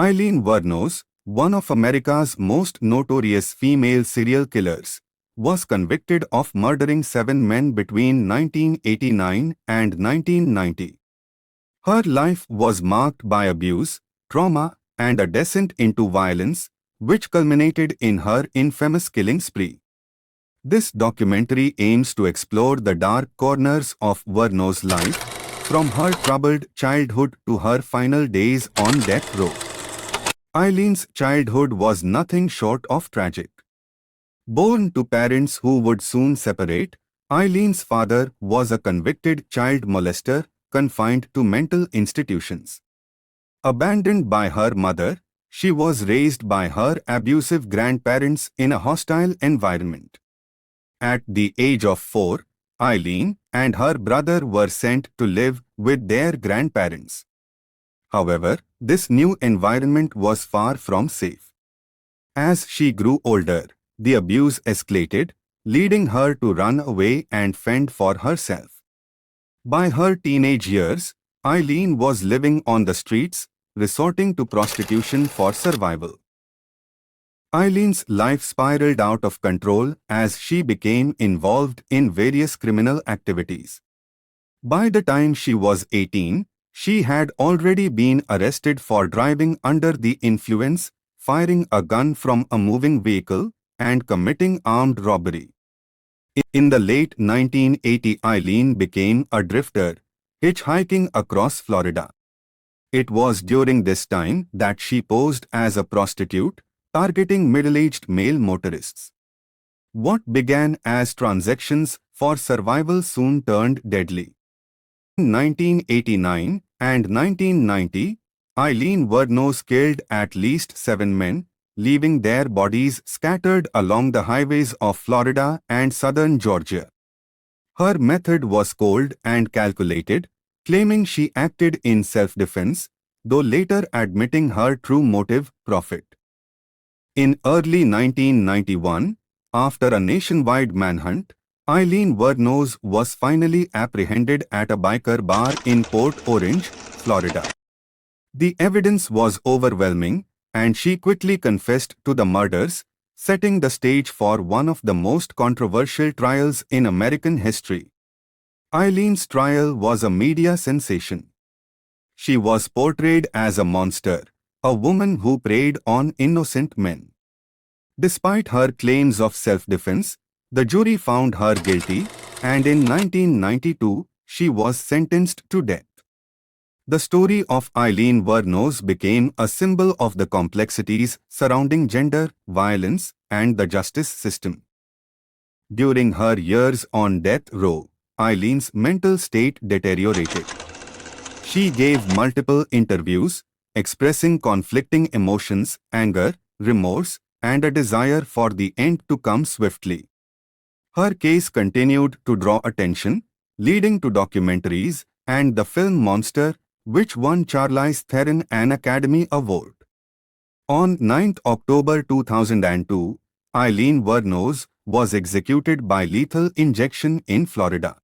Aileen Wurnos, one of America's most notorious female serial killers, was convicted of murdering 7 men between 1989 and 1990. Her life was marked by abuse, trauma, and a descent into violence, which culminated in her infamous killing spree. This documentary aims to explore the dark corners of Wurnos' life, from her troubled childhood to her final days on death row. Aileen's childhood was nothing short of tragic. Born to parents who would soon separate, Aileen's father was a convicted child molester confined to mental institutions. Abandoned by her mother, she was raised by her abusive grandparents in a hostile environment. At the age of 4, Aileen and her brother were sent to live with their grandparents. However, this new environment was far from safe. As she grew older, the abuse escalated, leading her to run away and fend for herself. By her teenage years, Aileen was living on the streets, resorting to prostitution for survival. Aileen's life spiraled out of control as she became involved in various criminal activities. By the time she was 18, she had already been arrested for driving under the influence, firing a gun from a moving vehicle, and committing armed robbery. In the late 1980s, Aileen became a drifter, hitchhiking across Florida. It was during this time that she posed as a prostitute, targeting middle-aged male motorists. What began as transactions for survival soon turned deadly. In 1989 and 1990, Aileen Wurnos killed at least 7 men, leaving their bodies scattered along the highways of Florida and southern Georgia. Her method was cold and calculated, claiming she acted in self-defense, though later admitting her true motive, profit. In early 1991, after a nationwide manhunt, Aileen Wurnos was finally apprehended at a biker bar in Port Orange, Florida. The evidence was overwhelming, and she quickly confessed to the murders, setting the stage for one of the most controversial trials in American history. Aileen's trial was a media sensation. She was portrayed as a monster, a woman who preyed on innocent men. Despite her claims of self-defense, the jury found her guilty, and in 1992, she was sentenced to death. The story of Aileen Wurnos became a symbol of the complexities surrounding gender, violence, and the justice system. During her years on death row, Aileen's mental state deteriorated. She gave multiple interviews, expressing conflicting emotions, anger, remorse, and a desire for the end to come swiftly. Her case continued to draw attention, leading to documentaries and the film Monster, which won Charlize Theron an Academy Award. On 9 October 2002, Aileen Wurnos was executed by lethal injection in Florida.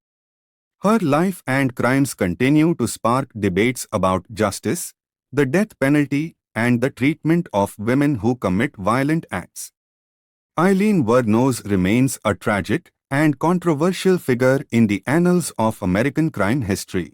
Her life and crimes continue to spark debates about justice, the death penalty, and the treatment of women who commit violent acts. Aileen Wurnos remains a tragic and controversial figure in the annals of American crime history.